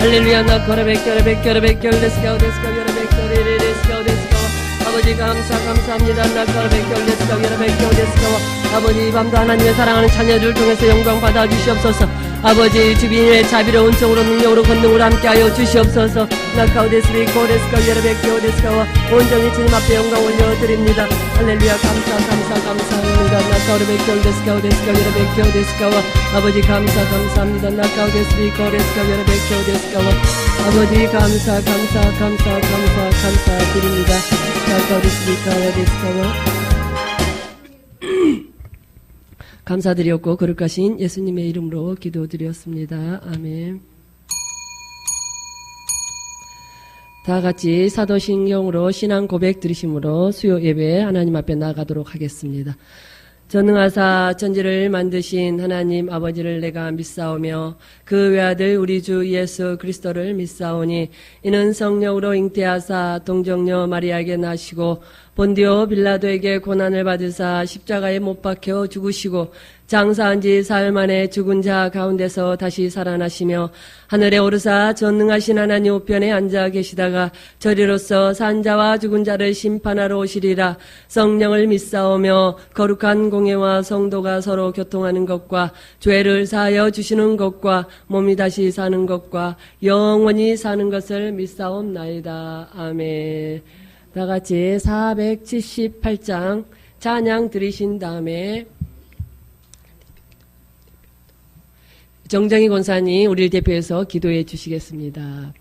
할렐루야 나코라 백결 백결 백결 데스가오 데스가오 여러 백결 데스가오 데스가오 아버지 감사합니다 나코라 백결 데스가오 여러 백결 데스가오 아버지 이 밤도 하나님의 사랑하는 자녀들을 통해서 영광 받아 주시옵소서. 아버지 주비님의 자비로운 은총으로 능력으로 권능으로 함께하여 주시옵소서. 나카오데스비 고데스가 여러백교 데스가와 온전히 주님 앞에 영광 올려드립니다. 할렐루야 감사합니다. 나카오데스가 데스가 여러백교 데스가와 아버지 감사합니다. 나카오데스비 고데스가 여러백교 데스가와 아버지 감사드립니다. 나카오데스비카 데스가와 감사드렸고 거룩하신 예수님의 이름으로 기도드렸습니다. 아멘. 다 같이 사도신경으로 신앙 고백 드리심으로 수요 예배 하나님 앞에 나가도록 하겠습니다. 전능하사 천지를 만드신 하나님 아버지를 내가 믿사오며 그 외아들 우리 주 예수 그리스도를 믿사오니 이는 성령으로 잉태하사 동정녀 마리아에게 나시고 본디오 빌라도에게 고난을 받으사 십자가에 못 박혀 죽으시고 장사한 지 사흘 만에 죽은 자 가운데서 다시 살아나시며 하늘에 오르사 전능하신 하나님 우편에 앉아 계시다가 저리로서 산 자와 죽은 자를 심판하러 오시리라. 성령을 믿사오며 거룩한 공예와 성도가 서로 교통하는 것과 죄를 사하여 주시는 것과 몸이 다시 사는 것과 영원히 사는 것을 믿사옵나이다. 아멘. 다 같이 478장 찬양 드리신 다음에 정정희 권사님 우리를 대표해서 기도해 주시겠습니다.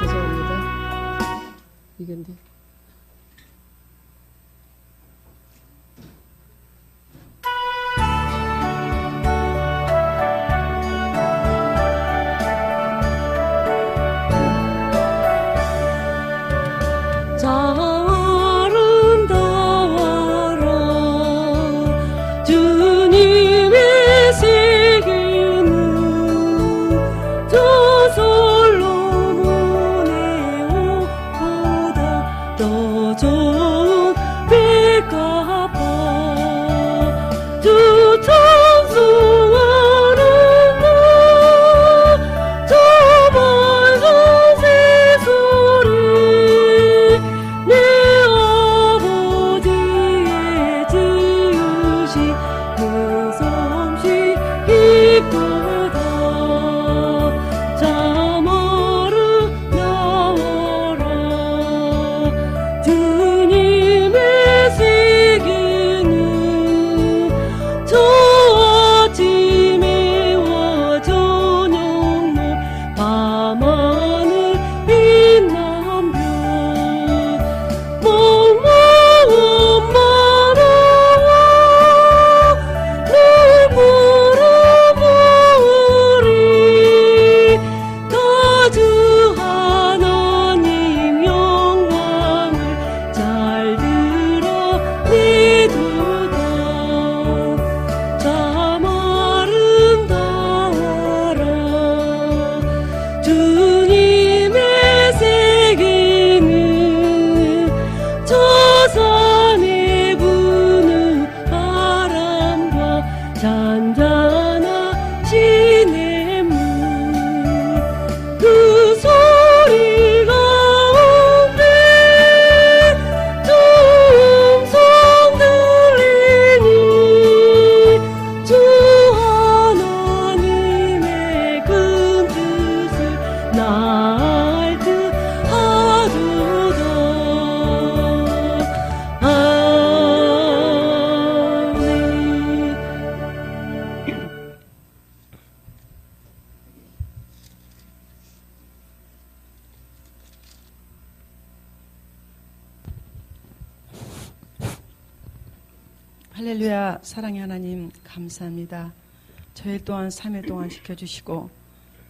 죄송합니다. 이건데. 할렐루야. 사랑의 하나님 감사합니다. 저일 동안 3일 동안 지켜주시고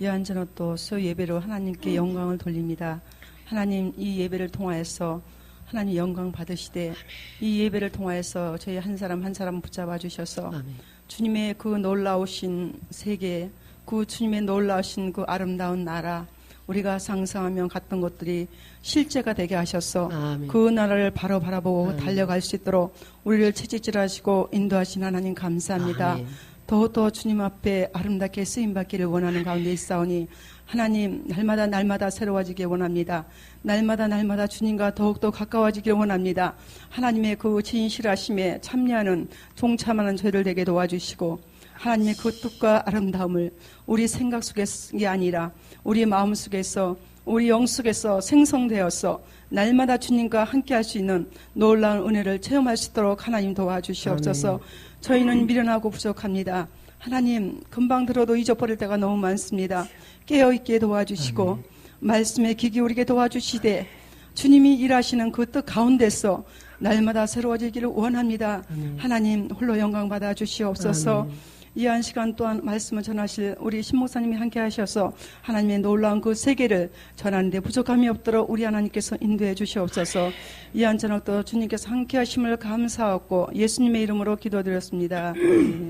이완전후 또 수요 예배로 하나님께 영광을 돌립니다. 하나님 이 예배를 통하여서 하나님 영광 받으시되 이 예배를 통하여서 저희 한 사람 한 사람 붙잡아 주셔서 아멘. 주님의 그 놀라우신 세계 그 주님의 놀라우신 그 아름다운 나라 우리가 상상하며 갔던 것들이 실제가 되게 하셔서 아멘. 그 나라를 바로 바라보고 아멘. 달려갈 수 있도록 우리를 채찍질하시고 인도하신 하나님 감사합니다. 아멘. 더욱더 주님 앞에 아름답게 쓰임받기를 원하는 가운데 있사오니 하나님 날마다 새로워지길 원합니다. 날마다 주님과 더욱더 가까워지길 원합니다. 하나님의 그 진실하심에 참여하는 동참하는 저희를 되게 도와주시고 하나님의 그 뜻과 아름다움을 우리 생각 속에 아니라 우리 마음 속에서 우리 영 속에서 생성되어서 날마다 주님과 함께할 수 있는 놀라운 은혜를 체험할 수 있도록 하나님 도와주시옵소서. 아멘. 저희는 미련하고 부족합니다. 하나님 금방 들어도 잊어버릴 때가 너무 많습니다. 깨어있게 도와주시고 아멘. 말씀에 귀 기울이게 도와주시되 주님이 일하시는 그 뜻 가운데서 날마다 새로워지기를 원합니다. 아멘. 하나님 홀로 영광 받아 주시옵소서. 아멘. 이 한 시간 또한 말씀을 전하실 우리 신목사님이 함께 하셔서 하나님의 놀라운 그 세계를 전하는데 부족함이 없도록 우리 하나님께서 인도해 주시옵소서. 이 한 저녁도 주님께서 함께 하심을 감사하고 예수님의 이름으로 기도드렸습니다.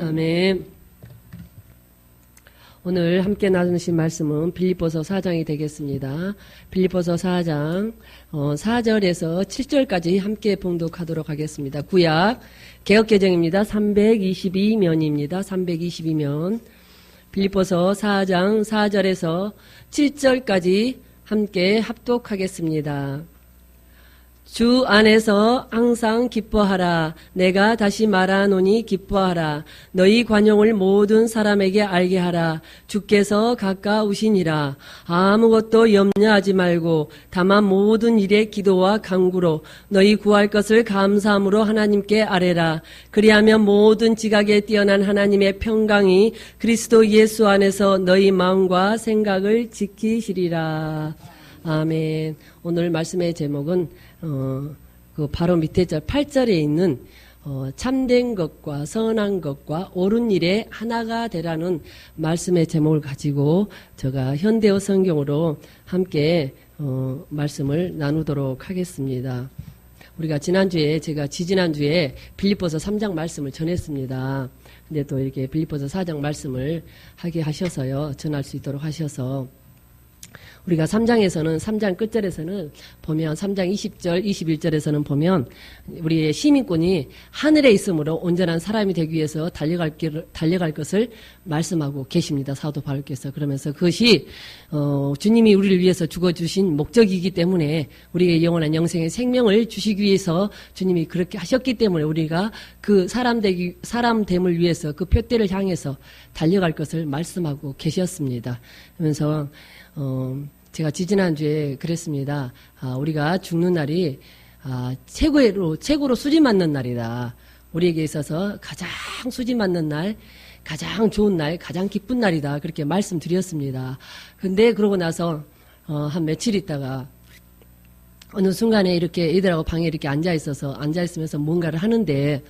아멘. 오늘 함께 나누신 말씀은 빌립보서 4장이 되겠습니다. 빌립보서 4장 4절에서 7절까지 함께 봉독하도록 하겠습니다. 구약 개역개정입니다. 322면입니다. 322면. 빌립보서 4장 4절에서 7절까지 함께 합독하겠습니다. 주 안에서 항상 기뻐하라. 내가 다시 말하노니 기뻐하라. 너희 관용을 모든 사람에게 알게 하라. 주께서 가까우시니라. 아무것도 염려하지 말고 다만 모든 일에 기도와 간구로 너희 구할 것을 감사함으로 하나님께 아뢰라. 그리하면 모든 지각에 뛰어난 하나님의 평강이 그리스도 예수 안에서 너희 마음과 생각을 지키시리라. 아멘. 오늘 말씀의 제목은 그 바로 밑에 절 8절에 있는 참된 것과 선한 것과 옳은 일에 하나가 되라는 말씀의 제목을 가지고 제가 현대어 성경으로 함께 말씀을 나누도록 하겠습니다. 우리가 제가 지지난주에 빌립보서 3장 말씀을 전했습니다. 근데 또 이렇게 빌립보서 4장 말씀을 하게 하셔서요, 전할 수 있도록 하셔서 우리가 3장 끝절에서는 보면 3장 20절, 21절에서는 보면 우리의 시민권이 하늘에 있으므로 온전한 사람이 되기 위해서 달려갈 것을 말씀하고 계십니다. 사도 바울께서. 그러면서 그것이 주님이 우리를 위해서 죽어주신 목적이기 때문에 우리에게 영원한 영생의 생명을 주시기 위해서 주님이 그렇게 하셨기 때문에 우리가 그 사람됨을 위해서 그 표대를 향해서 달려갈 것을 말씀하고 계셨습니다. 그러면서 제가 지지난주에 그랬습니다. 우리가 죽는 날이 최고로 수지 맞는 날이다. 우리에게 있어서 가장 수지 맞는 날, 가장 좋은 날, 가장 기쁜 날이다. 그렇게 말씀드렸습니다. 근데 그러고 나서 한 며칠 있다가 어느 순간에 이렇게 애들하고 방에 이렇게 앉아있으면서 뭔가를 하는데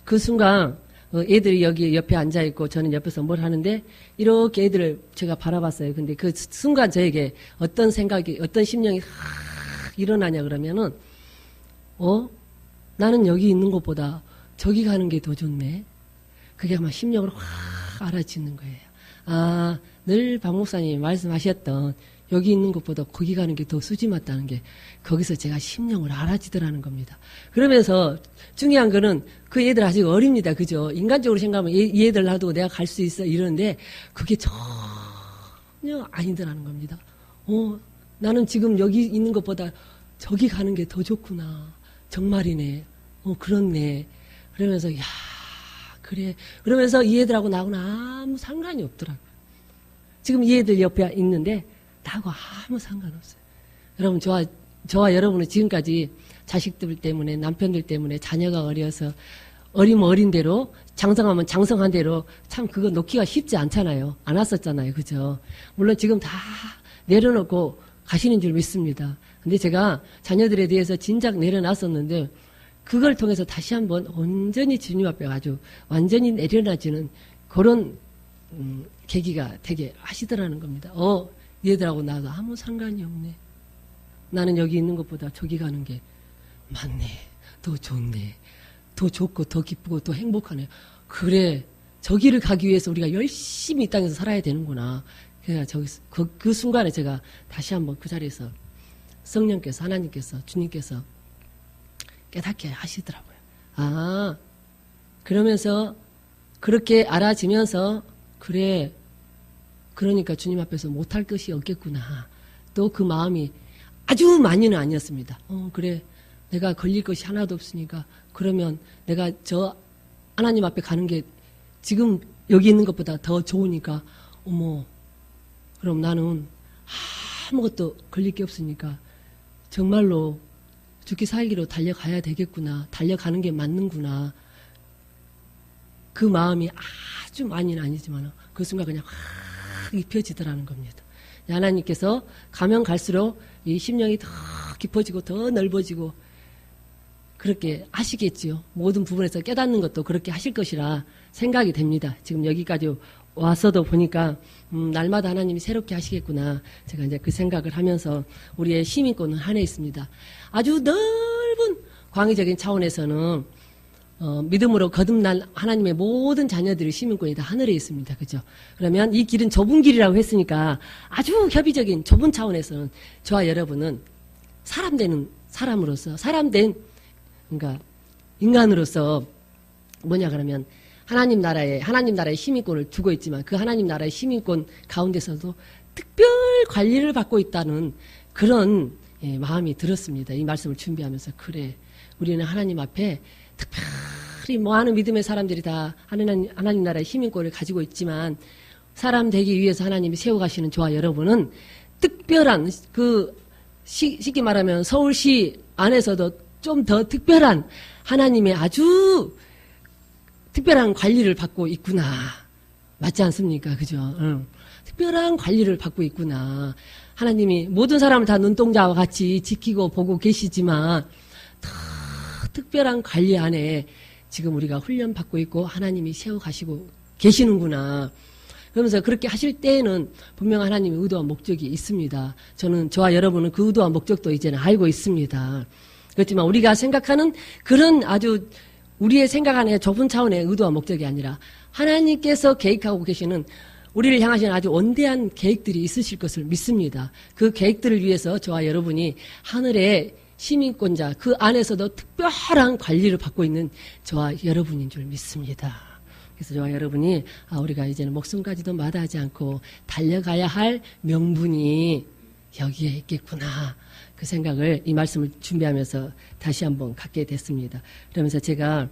그 순간 애들이 여기 옆에 앉아있고 저는 옆에서 뭘 하는데 이렇게 애들을 제가 바라봤어요. 근데 그 순간 저에게 어떤 생각이, 어떤 심령이 일어나냐 그러면은 나는 여기 있는 것보다 저기 가는 게 더 좋네. 그게 아마 심령으로 확 알아지는 거예요. 늘 박 목사님이 말씀하셨던 여기 있는 것보다 거기 가는 게 더 수지 맞다는 게 거기서 제가 심령을 알아지더라는 겁니다. 그러면서 중요한 거는 그 애들 아직 어립니다. 그죠? 인간적으로 생각하면 이 애들 놔두고 내가 갈 수 있어 이러는데 그게 전혀 아니더라는 겁니다. 나는 지금 여기 있는 것보다 저기 가는 게 더 좋구나. 정말이네. 그렇네. 그러면서 야 그래. 그러면서 이 애들하고 나하고는 아무 상관이 없더라고요. 지금 이 애들 옆에 있는데 나하고 아무 상관없어요. 여러분, 저와 여러분은 지금까지 자식들 때문에, 남편들 때문에, 자녀가 어려서, 어리면 어린 대로, 장성하면 장성한 대로, 참 그거 놓기가 쉽지 않잖아요. 안 왔었잖아요. 그죠? 물론 지금 다 내려놓고 가시는 줄 믿습니다. 근데 제가 자녀들에 대해서 진작 내려놨었는데, 그걸 통해서 다시 한번 온전히 주님 앞에 아주 완전히 내려놔지는 그런, 계기가 되게 하시더라는 겁니다. 얘들하고 나도 아무 상관이 없네. 나는 여기 있는 것보다 저기 가는 게 맞네. 더 좋네. 더 좋고 더 기쁘고 더 행복하네. 그래. 저기를 가기 위해서 우리가 열심히 이 땅에서 살아야 되는구나. 그래서 그 순간에 제가 다시 한번 그 자리에서 성령께서, 하나님께서, 주님께서 깨닫게 하시더라고요. 아, 그러면서 그렇게 알아지면서, 그래, 그러니까 주님 앞에서 못할 것이 없겠구나. 또 그 마음이 아주 많이는 아니었습니다. 그래, 내가 걸릴 것이 하나도 없으니까, 그러면 내가 저 하나님 앞에 가는 게 지금 여기 있는 것보다 더 좋으니까, 어머, 그럼 나는 아무것도 걸릴 게 없으니까 정말로 죽기 살기로 달려가야 되겠구나. 달려가는 게 맞는구나. 그 마음이 아주 많이는 아니지만 그 순간 그냥 확 입혀지더라는 겁니다. 하나님께서 가면 갈수록 이 심령이 더 깊어지고 더 넓어지고 그렇게 하시겠지요. 모든 부분에서 깨닫는 것도 그렇게 하실 것이라 생각이 됩니다. 지금 여기까지 와서도 보니까 날마다 하나님이 새롭게 하시겠구나. 제가 이제 그 생각을 하면서 우리의 시민권은 하늘에 있습니다. 아주 넓은 광의적인 차원에서는 믿음으로 거듭난 하나님의 모든 자녀들의 시민권이 다 하늘에 있습니다. 그죠? 그러면 이 길은 좁은 길이라고 했으니까 아주 협의적인 좁은 차원에서는 저와 여러분은 사람 되는 사람으로서, 사람된, 그러니까 인간으로서 뭐냐 그러면 하나님 나라의 시민권을 두고 있지만 그 하나님 나라의 시민권 가운데서도 특별 관리를 받고 있다는 그런 마음이 들었습니다. 이 말씀을 준비하면서 그래, 우리는 하나님 앞에 특별히 많은 믿음의 사람들이 다 하나님 나라의 시민권을 가지고 있지만 사람 되기 위해서 하나님이 세워가시는 저와 여러분은 특별한 쉽게 말하면 서울시 안에서도 좀 더 특별한 하나님의 아주 특별한 관리를 받고 있구나. 맞지 않습니까? 그죠? 응. 특별한 관리를 받고 있구나. 하나님이 모든 사람을 다 눈동자와 같이 지키고 보고 계시지만 더 특별한 관리 안에 지금 우리가 훈련받고 있고 하나님이 세워가시고 계시는구나. 그러면서 그렇게 하실 때에는 분명 하나님의 의도와 목적이 있습니다. 저와 여러분은 그 의도와 목적도 이제는 알고 있습니다. 그렇지만 우리가 생각하는 그런 아주 우리의 생각 안에 좁은 차원의 의도와 목적이 아니라 하나님께서 계획하고 계시는 우리를 향하신 아주 원대한 계획들이 있으실 것을 믿습니다. 그 계획들을 위해서 저와 여러분이 하늘의 시민권자, 그 안에서도 특별한 관리를 받고 있는 저와 여러분인 줄 믿습니다. 그래서 저와 여러분이 우리가 이제는 목숨까지도 마다하지 않고 달려가야 할 명분이 여기에 있겠구나. 그 생각을 이 말씀을 준비하면서 다시 한번 갖게 됐습니다. 그러면서 제가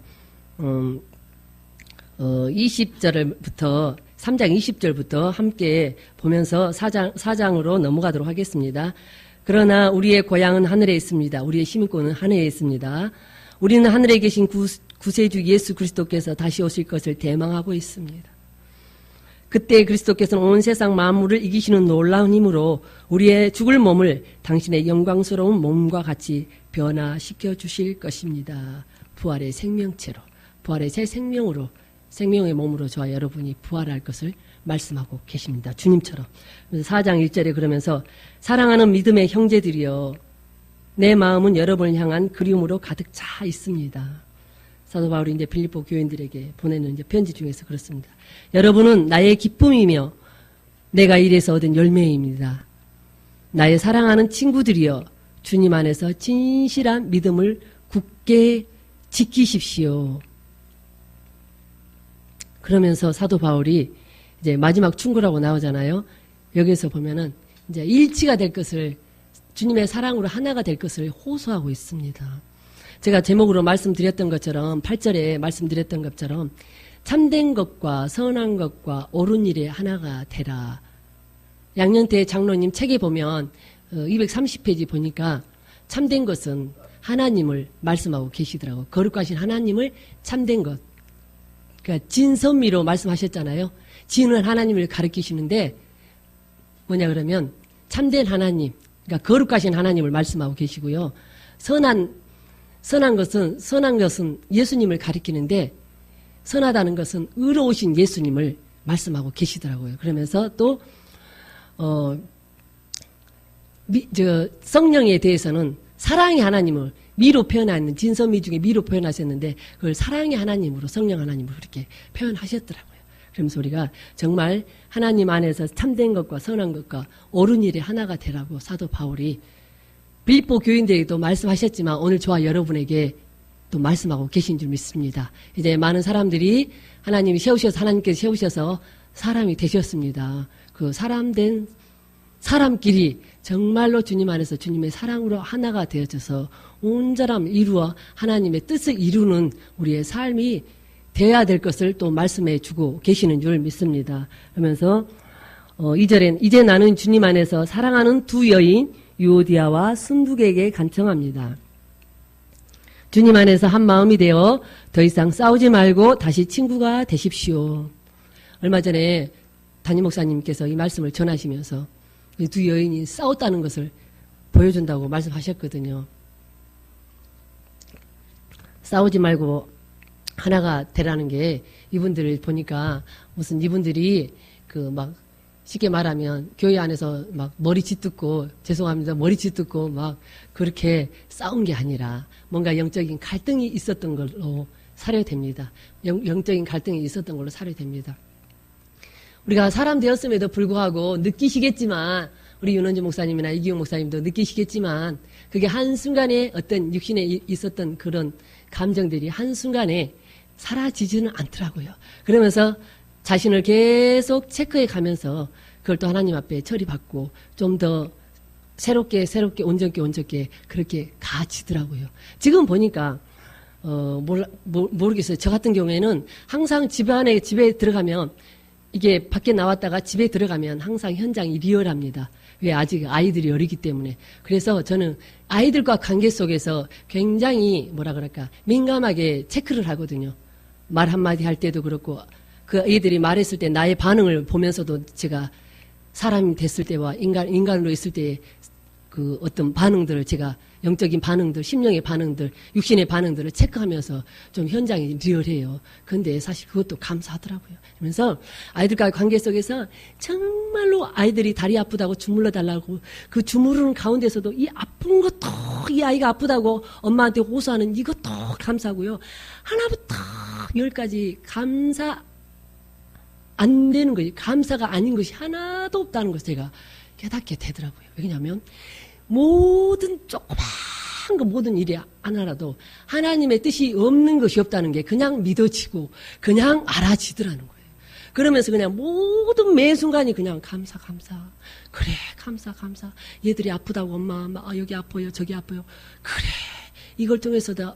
20절부터 3장 20절부터 함께 보면서 4장으로 넘어가도록 하겠습니다. 그러나 우리의 고향은 하늘에 있습니다. 우리의 시민권은 하늘에 있습니다. 우리는 하늘에 계신 구세주 예수 그리스도께서 다시 오실 것을 대망하고 있습니다. 그때 그리스도께서는 온 세상 만물을 이기시는 놀라운 힘으로 우리의 죽을 몸을 당신의 영광스러운 몸과 같이 변화시켜 주실 것입니다. 부활의 생명체로, 부활의 새 생명으로, 생명의 몸으로 저와 여러분이 부활할 것을 말씀하고 계십니다. 주님처럼. 4장 1절에 그러면서 사랑하는 믿음의 형제들이여 내 마음은 여러분을 향한 그리움으로 가득 차 있습니다. 사도 바울이 이제 빌립보 교인들에게 보내는 이제 편지 중에서 그렇습니다. 여러분은 나의 기쁨이며 내가 이래서 얻은 열매입니다. 나의 사랑하는 친구들이여 주님 안에서 진실한 믿음을 굳게 지키십시오. 그러면서 사도 바울이 이제 마지막 충고라고 나오잖아요. 여기서 보면은 이제 일치가 될 것을, 주님의 사랑으로 하나가 될 것을 호소하고 있습니다. 제가 제목으로 말씀드렸던 것처럼 8절에 말씀드렸던 것처럼 참된 것과 선한 것과 옳은 일에 하나가 되라. 양년태 장로님 책에 보면 230페이지 보니까 참된 것은 하나님을 말씀하고 계시더라고요. 거룩하신 하나님을 참된 것. 그러니까 진선미로 말씀하셨잖아요. 진은 하나님을 가리키시는데 뭐냐 그러면 참된 하나님, 그러니까 거룩하신 하나님을 말씀하고 계시고요. 선한 것은 예수님을 가리키는데 선하다는 것은 의로우신 예수님을 말씀하고 계시더라고요. 그러면서 또 성령에 대해서는 사랑의 하나님을 미로 표현하는 진선미 중에 미로 표현하셨는데 그걸 사랑의 하나님으로 성령 하나님으로 그렇게 표현하셨더라고요. 그러면서 우리가 정말 하나님 안에서 참된 것과 선한 것과 옳은 일이 하나가 되라고 사도 바울이 빌립보 교인들에게도 말씀하셨지만 오늘 저와 여러분에게 또 말씀하고 계신 줄 믿습니다. 이제 많은 사람들이 하나님이 세우셔서 하나님께서 세우셔서 사람이 되셨습니다. 그 사람된 사람끼리 정말로 주님 안에서 주님의 사랑으로 하나가 되어져서 온전함 이루어 하나님의 뜻을 이루는 우리의 삶이 되어야 될 것을 또 말씀해 주고 계시는 줄 믿습니다. 그러면서 2절엔 이제 나는 주님 안에서 사랑하는 두 여인 유오디아와 순두개에게 간청합니다. 주님 안에서 한 마음이 되어 더 이상 싸우지 말고 다시 친구가 되십시오. 얼마 전에 담임 목사님께서 이 말씀을 전하시면서 이 두 여인이 싸웠다는 것을 보여준다고 말씀하셨거든요. 싸우지 말고 하나가 되라는 게 이분들을 보니까 무슨 이분들이 막 쉽게 말하면 교회 안에서 막 머리 짓듣고 죄송합니다. 머리 짓듣고 막 그렇게 싸운 게 아니라 뭔가 영적인 갈등이 있었던 걸로 사료됩니다. 영적인 갈등이 있었던 걸로 사료됩니다. 우리가 사람 되었음에도 불구하고 느끼시겠지만 우리 윤원주 목사님이나 이기용 목사님도 느끼시겠지만 그게 한순간에 어떤 육신에 있었던 그런 감정들이 한순간에 사라지지는 않더라고요. 그러면서 자신을 계속 체크해 가면서 그걸 또 하나님 앞에 처리받고 좀 더 새롭게 온전케 그렇게 가지더라고요. 지금 보니까 모르겠어요. 저 같은 경우에는 항상 집에 들어가면 이게 밖에 나왔다가 집에 들어가면 항상 현장이 리얼합니다. 왜 아직 아이들이 어리기 때문에. 그래서 저는 아이들과 관계 속에서 굉장히 민감하게 체크를 하거든요. 말 한마디 할 때도 그렇고 그 아이들이 말했을 때 나의 반응을 보면서도 제가 사람이 됐을 때와 인간으로 있을 때의 그 어떤 반응들을 제가 영적인 반응들, 심령의 반응들, 육신의 반응들을 체크하면서 좀 현장이 리얼해요. 그런데 사실 그것도 감사하더라고요. 그러면서 아이들과의 관계 속에서 정말로 아이들이 다리 아프다고 주물러 달라고 그 주무르는 가운데서도 이 아픈 것도 이 아이가 아프다고 엄마한테 호소하는 이것도 감사하고요. 하나부터 10까지 감사 안 되는 것이 감사가 아닌 것이 하나도 없다는 것을 제가 깨닫게 되더라고요. 왜냐하면 모든 조그만 거 모든 일이 하나라도 하나님의 뜻이 없는 것이 없다는 게 그냥 믿어지고 그냥 알아지더라는 거예요. 그러면서 그냥 모든 매 순간이 그냥 감사 그래 감사 얘들이 아프다고 엄마 여기 아파요 저기 아파요 그래 이걸 통해서도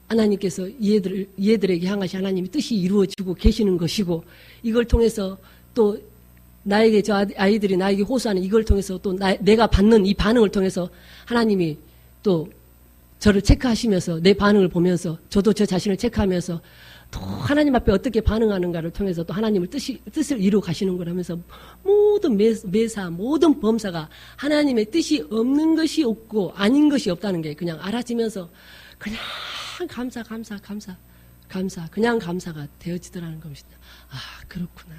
하나님께서 얘들에게 향하신 하나님의 뜻이 이루어지고 계시는 것이고 이걸 통해서 또 나에게 저 아이들이 나에게 호소하는 이걸 통해서 또 내가 받는 이 반응을 통해서 하나님이 또 저를 체크하시면서 내 반응을 보면서 저도 저 자신을 체크하면서 또 하나님 앞에 어떻게 반응하는가를 통해서 또 하나님을 뜻을 이루어 가시는 거라면서 모든 매사 모든 범사가 하나님의 뜻이 없는 것이 없고 아닌 것이 없다는 게 그냥 알아지면서 그냥 감사 그냥 감사가 되어지더라는 겁니다. 아 그렇구나.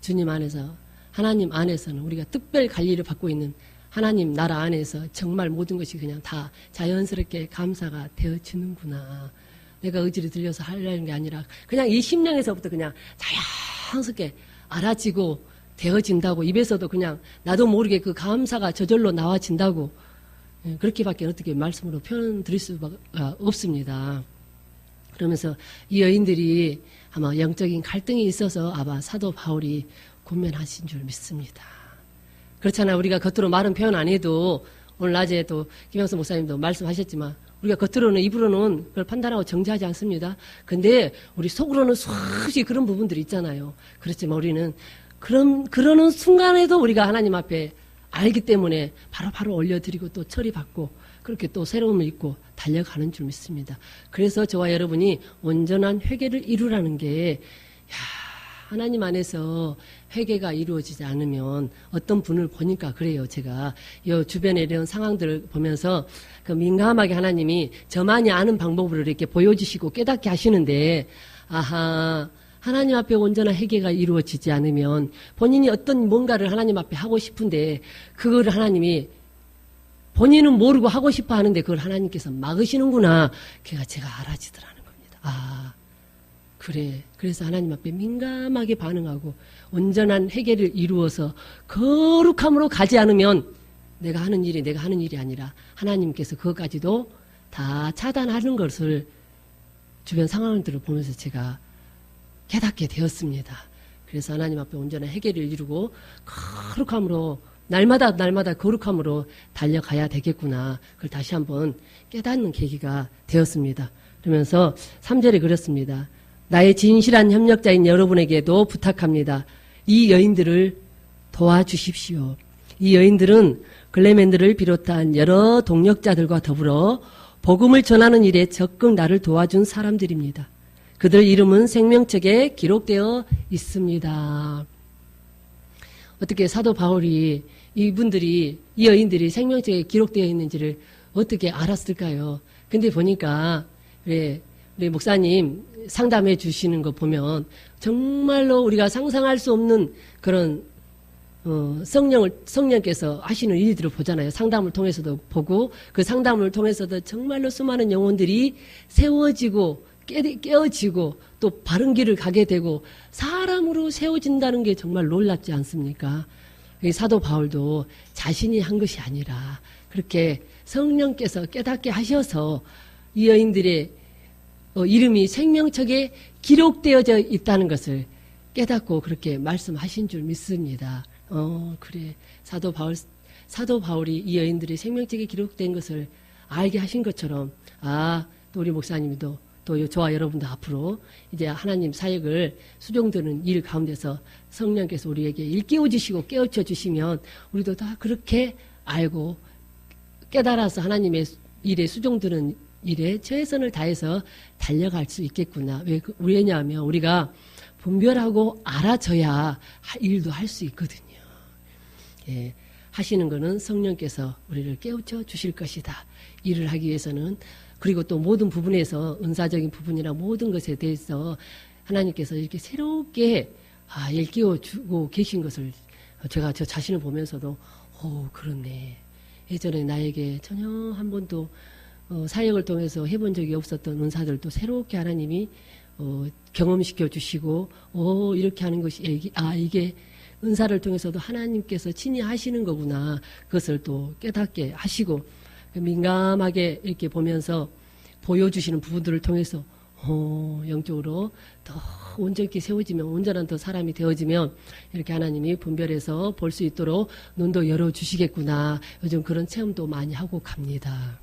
주님 안에서 하나님 안에서는 우리가 특별 관리를 받고 있는 하나님 나라 안에서 정말 모든 것이 그냥 다 자연스럽게 감사가 되어지는구나. 내가 의지를 들려서 하려는 게 아니라 그냥 이 심령에서부터 그냥 자연스럽게 알아지고 되어진다고 입에서도 그냥 나도 모르게 그 감사가 저절로 나와진다고 그렇게밖에 어떻게 말씀으로 표현 드릴 수가 없습니다. 그러면서 이 여인들이 아마 영적인 갈등이 있어서 아마 사도 바울이 권면하신 줄 믿습니다. 그렇잖아요. 우리가 겉으로 말은 표현 안 해도 오늘 낮에 또 김영수 목사님도 말씀하셨지만 우리가 겉으로는 입으로는 그걸 판단하고 정죄하지 않습니다. 근데 우리 속으로는 수없이 그런 부분들이 있잖아요. 그렇지만 우리는 그러는 순간에도 우리가 하나님 앞에 알기 때문에 바로 올려드리고 또 처리받고 그렇게 또 새로움을 입고 달려가는 줄 믿습니다. 그래서 저와 여러분이 온전한 회개를 이루라는 게 하나님 안에서 회개가 이루어지지 않으면 어떤 분을 보니까 그래요. 제가 이 주변에 이런 상황들을 보면서 그 민감하게 하나님이 저만이 아는 방법으로 이렇게 보여주시고 깨닫게 하시는데 하나님 앞에 온전한 회개가 이루어지지 않으면 본인이 어떤 뭔가를 하나님 앞에 하고 싶은데 그걸 하나님이 본인은 모르고 하고 싶어 하는데 그걸 하나님께서 막으시는구나. 그가 제가 알아지더라는 겁니다. 그래. 그래서 하나님 앞에 민감하게 반응하고 온전한 해결을 이루어서 거룩함으로 가지 않으면 내가 하는 일이 아니라 하나님께서 그것까지도 다 차단하는 것을 주변 상황들을 보면서 제가 깨닫게 되었습니다. 그래서 하나님 앞에 온전한 해결을 이루고 거룩함으로 날마다 거룩함으로 달려가야 되겠구나. 그걸 다시 한번 깨닫는 계기가 되었습니다. 그러면서 3절에 그렇습니다. 나의 진실한 협력자인 여러분에게도 부탁합니다. 이 여인들을 도와주십시오. 이 여인들은 글레멘드를 비롯한 여러 동역자들과 더불어 복음을 전하는 일에 적극 나를 도와준 사람들입니다. 그들 이름은 생명책에 기록되어 있습니다. 어떻게 사도 바울이 이 여인들이 생명책에 기록되어 있는지를 어떻게 알았을까요? 근데 보니까 우리 목사님 상담해 주시는 거 보면 정말로 우리가 상상할 수 없는 그런 성령께서 하시는 일들을 보잖아요. 상담을 통해서도 보고 그 상담을 통해서도 정말로 수많은 영혼들이 세워지고 깨어지고 또 바른 길을 가게 되고 사람으로 세워진다는 게 정말 놀랍지 않습니까? 이 사도 바울도 자신이 한 것이 아니라 그렇게 성령께서 깨닫게 하셔서 이 여인들의 이름이 생명책에 기록되어져 있다는 것을 깨닫고 그렇게 말씀하신 줄 믿습니다. 그래. 사도 바울이 이 여인들의 생명책에 기록된 것을 알게 하신 것처럼, 또 우리 목사님도 또 저와 여러분도 앞으로 이제 하나님 사역을 수종드는 일 가운데서 성령께서 우리에게 일깨워 주시고 깨우쳐 주시면 우리도 다 그렇게 알고 깨달아서 하나님의 일에 수종드는 일에 최선을 다해서 달려갈 수 있겠구나. 왜냐하면 우리가 분별하고 알아져야 일도 할 수 있거든요. 예, 하시는 것은 성령께서 우리를 깨우쳐 주실 것이다. 일을 하기 위해서는 그리고 또 모든 부분에서 은사적인 부분이나 모든 것에 대해서 하나님께서 이렇게 새롭게 일깨워 주고 계신 것을 제가 저 자신을 보면서도 그렇네. 예전에 나에게 전혀 한 번도 사역을 통해서 해본 적이 없었던 은사들도 새롭게 하나님이 경험시켜 주시고 이렇게 하는 것이 이게 은사를 통해서도 하나님께서 친히 하시는 거구나. 그것을 또 깨닫게 하시고 민감하게 이렇게 보면서 보여주시는 부분들을 통해서 영적으로 더 온전히 세워지면 온전한 더 사람이 되어지면 이렇게 하나님이 분별해서 볼 수 있도록 눈도 열어주시겠구나. 요즘 그런 체험도 많이 하고 갑니다.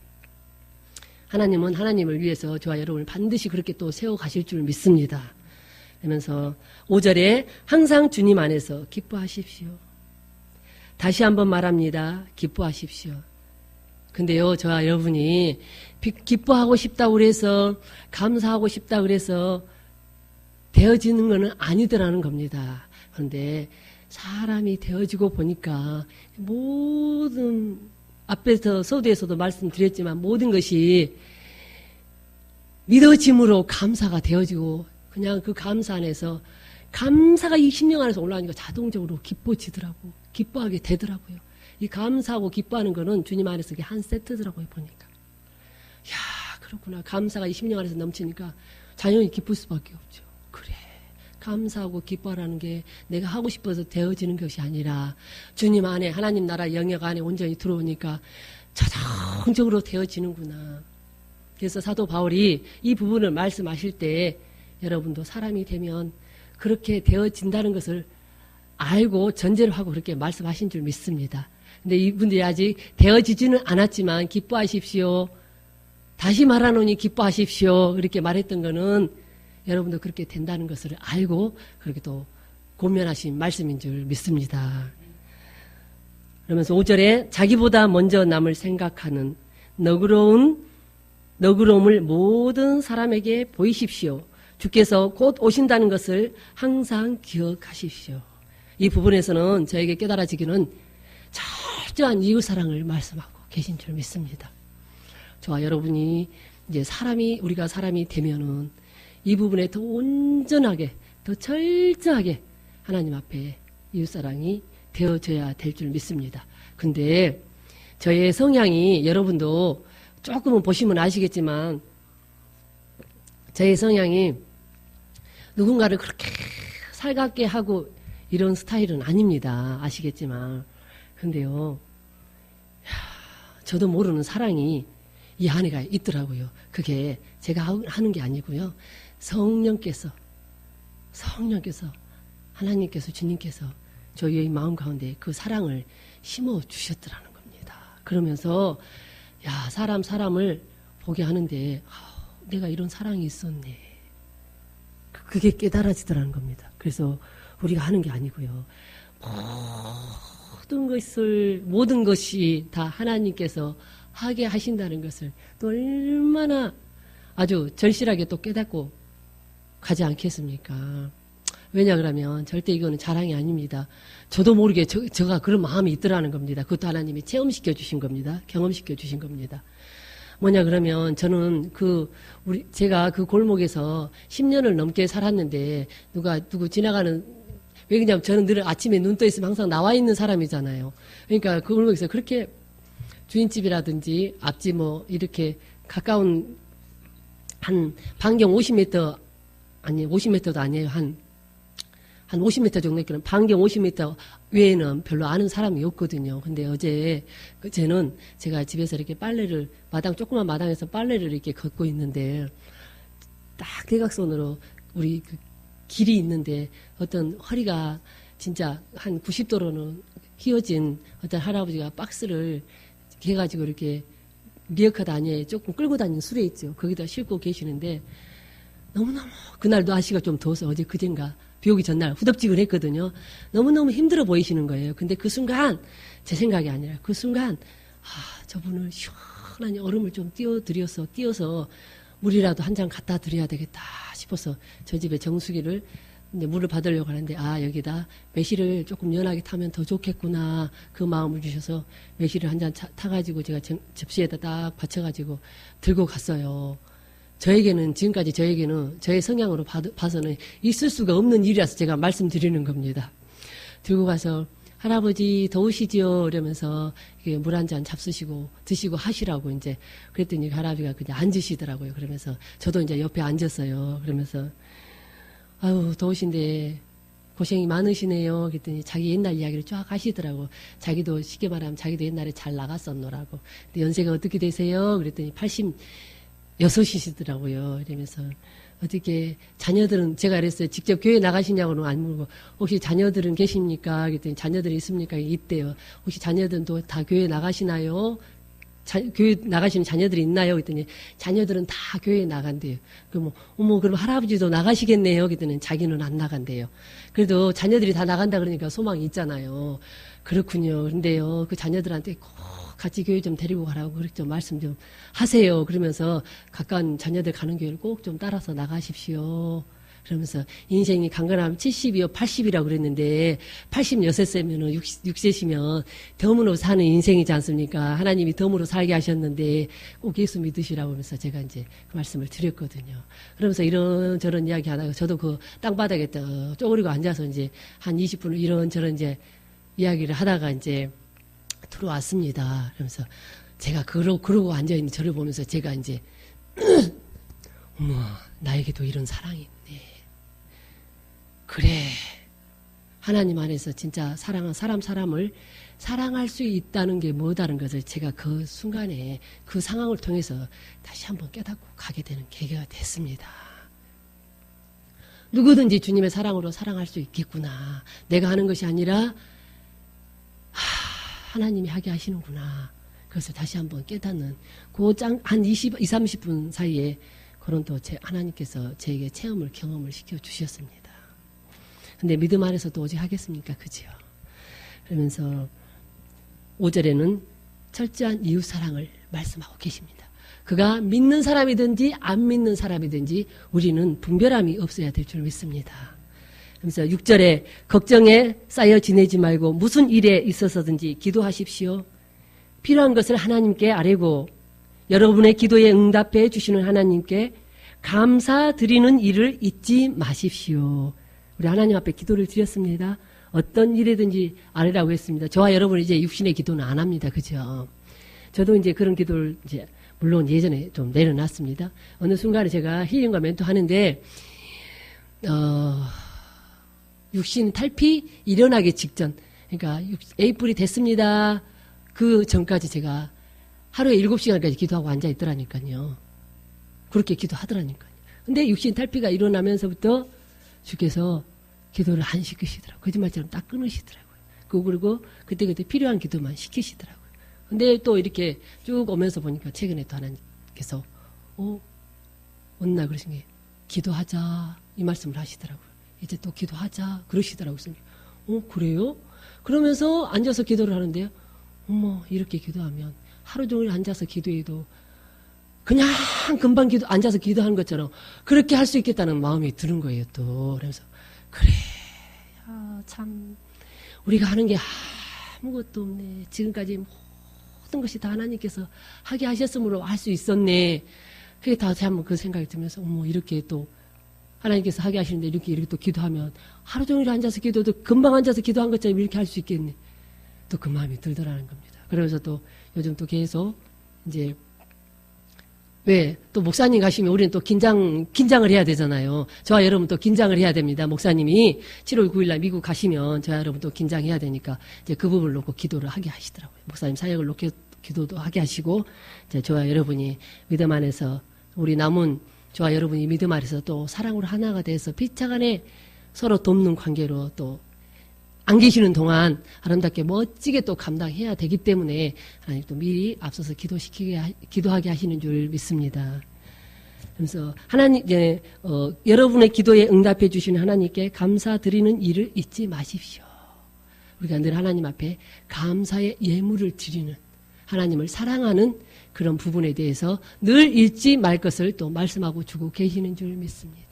하나님은 하나님을 위해서 저와 여러분을 반드시 그렇게 또 세워가실 줄 믿습니다. 그러면서 5절에 항상 주님 안에서 기뻐하십시오. 다시 한번 말합니다. 기뻐하십시오. 근데요, 저와 여러분이 기뻐하고 싶다고 그래서 감사하고 싶다고 그래서 되어지는 것은 아니더라는 겁니다. 그런데 사람이 되어지고 보니까 모든 앞에서 서두에서도 말씀드렸지만 모든 것이 믿어짐으로 감사가 되어지고 그냥 그 감사 안에서 감사가 이 심령 안에서 올라오니까 자동적으로 기뻐지더라고. 기뻐하게 되더라고요. 이 감사하고 기뻐하는 거는 주님 안에서 한 세트더라고요, 보니까. 그렇구나. 감사가 이 심령 안에서 넘치니까 당연히 기쁠 수밖에 없죠. 그래. 감사하고 기뻐하라는 게 내가 하고 싶어서 되어지는 것이 아니라 주님 안에 하나님 나라 영역 안에 온전히 들어오니까 자동적으로 되어지는구나. 그래서 사도 바울이 이 부분을 말씀하실 때 여러분도 사람이 되면 그렇게 되어진다는 것을 알고 전제를 하고 그렇게 말씀하신 줄 믿습니다. 근데 이분들이 아직 되어지지는 않았지만 기뻐하십시오. 다시 말하노니 기뻐하십시오. 이렇게 말했던 거는 여러분도 그렇게 된다는 것을 알고 그렇게 또 고면하신 말씀인 줄 믿습니다. 그러면서 5절에 자기보다 먼저 남을 생각하는 너그러움을 모든 사람에게 보이십시오. 주께서 곧 오신다는 것을 항상 기억하십시오. 이 부분에서는 저에게 깨달아지기는 철저한 이웃사랑을 말씀하고 계신 줄 믿습니다. 저와 여러분이 이제 우리가 사람이 되면은 이 부분에 더 온전하게, 더 철저하게 하나님 앞에 이웃사랑이 되어져야 될 줄 믿습니다. 근데 저의 성향이 여러분도 조금은 보시면 아시겠지만 저의 성향이 누군가를 그렇게 살갑게 하고 이런 스타일은 아닙니다. 아시겠지만. 근데요, 저도 모르는 사랑이 이 안에가 있더라고요. 그게 제가 하는 게 아니고요. 성령께서 하나님께서 주님께서 저희의 마음 가운데 그 사랑을 심어 주셨더라는 겁니다. 그러면서 야, 사람을 보게 하는데 내가 이런 사랑이 있었네. 그게 깨달아지더라는 겁니다. 그래서 우리가 하는 게 아니고요. 모든 것이 다 하나님께서 하게 하신다는 것을 또 얼마나 아주 절실하게 또 깨닫고 가지 않겠습니까? 왜냐 그러면 절대 이거는 자랑이 아닙니다. 저도 모르게 제가 그런 마음이 있더라는 겁니다. 그것도 하나님이 체험시켜 주신 겁니다. 경험시켜 주신 겁니다. 뭐냐 그러면 저는 제가 그 골목에서 10년을 넘게 살았는데 누구 지나가는 왜냐면 저는 늘 아침에 눈 떠 있으면 항상 나와 있는 사람이잖아요. 그러니까 그 골목에서 그렇게 주인집이라든지 앞집 이렇게 가까운 한 반경 50m 아니 50m도 아니에요. 한 50m 정도 있거든. 반경 50m 외에는 별로 아는 사람이 없거든요. 근데 어제 쟤는 제가 집에서 이렇게 조그만 마당에서 빨래를 이렇게 걷고 있는데 딱 대각선으로 우리 그 길이 있는데 어떤 허리가 진짜 한 90도로는 휘어진 어떤 할아버지가 박스를 해가지고 이렇게 리어카 다니에 조금 끌고 다니는 수레 있죠. 거기다 싣고 계시는데 너무너무 그날 날씨가 좀 더워서 어제 그젠가 비 오기 전날 후덥지근했거든요. 너무너무 힘들어 보이시는 거예요. 근데 그 순간 제 생각이 아니라 그 순간 저분을 시원한 얼음을 좀 띄어서 물이라도 한 잔 갖다 드려야 되겠다 싶어서 저 집에 정수기를 이제 물을 받으려고 하는데 여기다 매실을 조금 연하게 타면 더 좋겠구나 그 마음을 주셔서 매실을 한 잔 타가지고 제가 접시에다 딱 받쳐가지고 들고 갔어요. 지금까지 저에게는 저의 성향으로 봐서는 있을 수가 없는 일이라서 제가 말씀드리는 겁니다. 들고 가서 할아버지 더우시지요? 이러면서 물 한 잔 잡수시고 드시고 하시라고 이제 그랬더니 할아버지가 그냥 앉으시더라고요. 그러면서 저도 이제 옆에 앉았어요. 그러면서 아유 더우신데 고생이 많으시네요. 그랬더니 자기 옛날 이야기를 쫙 하시더라고. 자기도 쉽게 말하면 자기도 옛날에 잘 나갔었노라고. 근데 연세가 어떻게 되세요? 그랬더니 86이시더라고요. 이러면서 어떻게 자녀들은 제가 그랬어요. 직접 교회 나가시냐고는 안 물고 혹시 자녀들은 계십니까? 그랬더니 자녀들이 있습니까? 있대요. 혹시 자녀들은 또 다 교회 나가시나요? 교회 나가시는 자녀들이 있나요? 그랬더니 자녀들은 다 교회에 나간대요. 그럼 그럼 할아버지도 나가시겠네요? 그랬더니 자기는 안 나간대요. 그래도 자녀들이 다 나간다 그러니까 소망이 있잖아요. 그렇군요. 그런데요, 그 자녀들한테 꼭 같이 교회 좀 데리고 가라고 그렇게 좀 말씀 좀 하세요. 그러면서 가까운 자녀들 가는 교회를 꼭 좀 따라서 나가십시오. 그러면서 인생이 강건하면 70이요, 80이라고 그랬는데 86세면은 6세시면 덤으로 사는 인생이지 않습니까? 하나님이 덤으로 살게 하셨는데 꼭 예수 믿으시라고 하면서 제가 이제 그 말씀을 드렸거든요. 그러면서 이런저런 이야기 하다가 저도 그 땅바닥에 쪼그리고 앉아서 이제 한 20분을 이런저런 이제 이야기를 하다가 이제 들어왔습니다. 그러면서 제가 그러고 앉아있는 저를 보면서 제가 이제 어머, 나에게도 이런 사랑이 있네. 그래, 하나님 안에서 진짜 사람을 사랑할 수 있다는 게 뭐다는 것을 제가 그 순간에 그 상황을 통해서 다시 한번 깨닫고 가게 되는 계기가 됐습니다. 누구든지 주님의 사랑으로 사랑할 수 있겠구나. 내가 하는 것이 아니라 하나님이 하게 하시는구나. 그것을 다시 한번 깨닫는 한 20-30분 사이에 그런 또 하나님께서 저에게 경험을 시켜주셨습니다. 근데 믿음 안에서도 오직 하겠습니까? 그죠? 그러면서 5절에는 철저한 이웃사랑을 말씀하고 계십니다. 그가 믿는 사람이든지 안 믿는 사람이든지 우리는 분별함이 없어야 될 줄 믿습니다. 그래서 6절에 걱정에 쌓여 지내지 말고 무슨 일에 있어서든지 기도하십시오. 필요한 것을 하나님께 아뢰고 여러분의 기도에 응답해 주시는 하나님께 감사드리는 일을 잊지 마십시오. 우리 하나님 앞에 기도를 드렸습니다. 어떤 일이든지 아뢰라고 했습니다. 저와 여러분 이제 육신의 기도는 안 합니다. 그죠? 저도 이제 그런 기도를 이제 물론 예전에 좀 내려놨습니다. 어느 순간에 제가 힐링과 멘토 하는데 육신 탈피 일어나기 직전, 그러니까 A뿔이 됐습니다. 그 전까지 제가 하루에 7시간까지 기도하고 앉아있더라니까요. 그렇게 기도하더라니까요. 근데 육신 탈피가 일어나면서부터 주께서 기도를 안 시키시더라고요. 거짓말처럼 딱 끊으시더라고요. 그리고 그때그때 필요한 기도만 시키시더라고요. 근데 또 이렇게 쭉 오면서 보니까 최근에 또 하나님께서 어느 날 그러신 게 기도하자 이 말씀을 하시더라고요. 이제 또 기도하자 그러시더라고요. 그래요? 그러면서 앉아서 기도를 하는데요. 어머, 이렇게 기도하면 하루 종일 앉아서 기도해도 그냥 금방 앉아서 기도하는 것처럼 그렇게 할 수 있겠다는 마음이 드는 거예요, 또. 그래서, 그래, 참, 우리가 하는 게 아무것도 없네. 지금까지 모든 것이 다 하나님께서 하게 하셨으므로 할 수 있었네. 그게 다시 한번 그 생각이 들면서, 어머, 이렇게 또 하나님께서 하게 하시는데 이렇게 또 기도하면 하루 종일 앉아서 기도도 금방 앉아서 기도한 것처럼 이렇게 할 수 있겠네. 또 그 마음이 들더라는 겁니다. 그러면서 또 요즘 또 계속 이제 왜 또 목사님 가시면 우리는 또 긴장을 해야 되잖아요. 저와 여러분 또 긴장을 해야 됩니다. 목사님이 7월 9일날 미국 가시면 저와 여러분 또 긴장해야 되니까 이제 그 부분을 놓고 기도를 하게 하시더라고요. 목사님 사역을 놓고 기도도 하게 하시고 이제 저와 여러분이 믿음 안에서 우리 남은 저와 여러분이 믿음 안에서 또 사랑으로 하나가 돼서 피차간에 서로 돕는 관계로 또 안 계시는 동안 아름답게 멋지게 또 감당해야 되기 때문에 하나님 또 미리 앞서서 기도하게 하시는 줄 믿습니다. 그래서 하나님, 여러분의 기도에 응답해 주시는 하나님께 감사드리는 일을 잊지 마십시오. 우리가 늘 하나님 앞에 감사의 예물을 드리는 하나님을 사랑하는 그런 부분에 대해서 늘 잊지 말 것을 또 말씀하고 주고 계시는 줄 믿습니다.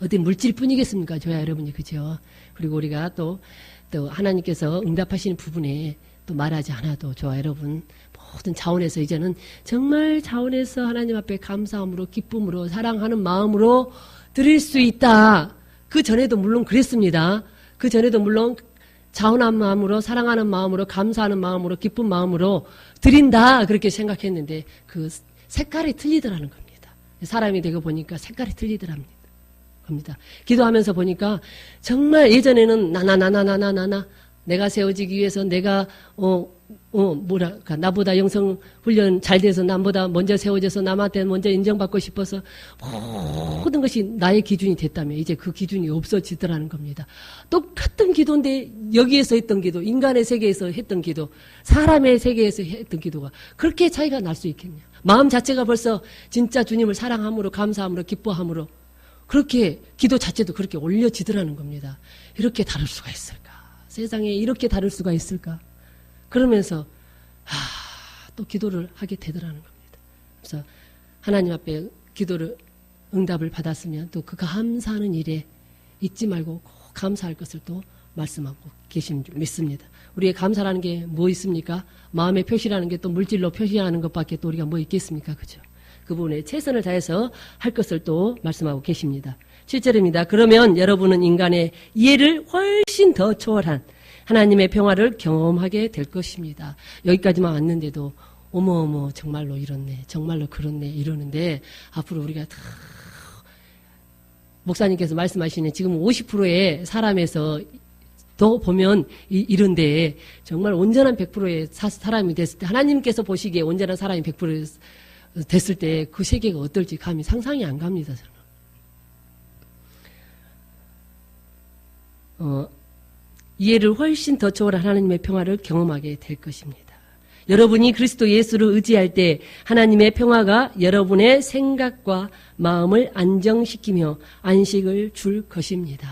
어디 물질뿐이겠습니까? 저야 여러분이, 그죠? 그리고 우리가 또 하나님께서 응답하시는 부분에 또 말하지 않아도 저와 여러분 모든 차원에서 이제는 정말 차원에서 하나님 앞에 감사함으로 기쁨으로 사랑하는 마음으로 드릴 수 있다. 그 전에도 물론 그랬습니다. 그 전에도 물론 자원한 마음으로 사랑하는 마음으로 감사하는 마음으로 기쁜 마음으로 드린다 그렇게 생각했는데 그 색깔이 틀리더라는 겁니다. 사람이 되고 보니까 색깔이 틀리더랍니다. 기도하면서 보니까 정말 예전에는 나나 내가 세워지기 위해서 내가 나보다 영성 훈련 잘 돼서 남보다 먼저 세워져서 남한테 먼저 인정받고 싶어서 모든 것이 나의 기준이 됐다면 이제 그 기준이 없어지더라는 겁니다. 똑같은 기도인데 여기에서 했던 기도, 인간의 세계에서 했던 기도, 사람의 세계에서 했던 기도가 그렇게 차이가 날 수 있겠냐. 마음 자체가 벌써 진짜 주님을 사랑함으로 감사함으로 기뻐함으로 그렇게 기도 자체도 그렇게 올려지더라는 겁니다. 이렇게 다를 수가 있을까? 세상에 이렇게 다를 수가 있을까? 그러면서 또 기도를 하게 되더라는 겁니다. 그래서 하나님 앞에 기도를 응답을 받았으면 또 그 감사하는 일에 잊지 말고 꼭 감사할 것을 또 말씀하고 계신 줄 믿습니다. 우리의 감사라는 게 뭐 있습니까? 마음의 표시라는 게 또 물질로 표시하는 것밖에 또 우리가 뭐 있겠습니까? 그죠? 그 부분에 최선을 다해서 할 것을 또 말씀하고 계십니다. 7절입니다. 그러면 여러분은 인간의 이해를 훨씬 더 초월한 하나님의 평화를 경험하게 될 것입니다. 여기까지만 왔는데도 어머 정말로 이렇네 정말로 그렇네 이러는데 앞으로 우리가 다 목사님께서 말씀하시는 지금 50%의 사람에서 더 보면 이런데 정말 온전한 100%의 사람이 됐을 때 하나님께서 보시기에 온전한 사람이 100% 됐을 때 그 세계가 어떨지 감히 상상이 안 갑니다. 저는. 이해를 훨씬 더 초월한 하나님의 평화를 경험하게 될 것입니다. 여러분이 그리스도 예수를 의지할 때 하나님의 평화가 여러분의 생각과 마음을 안정시키며 안식을 줄 것입니다.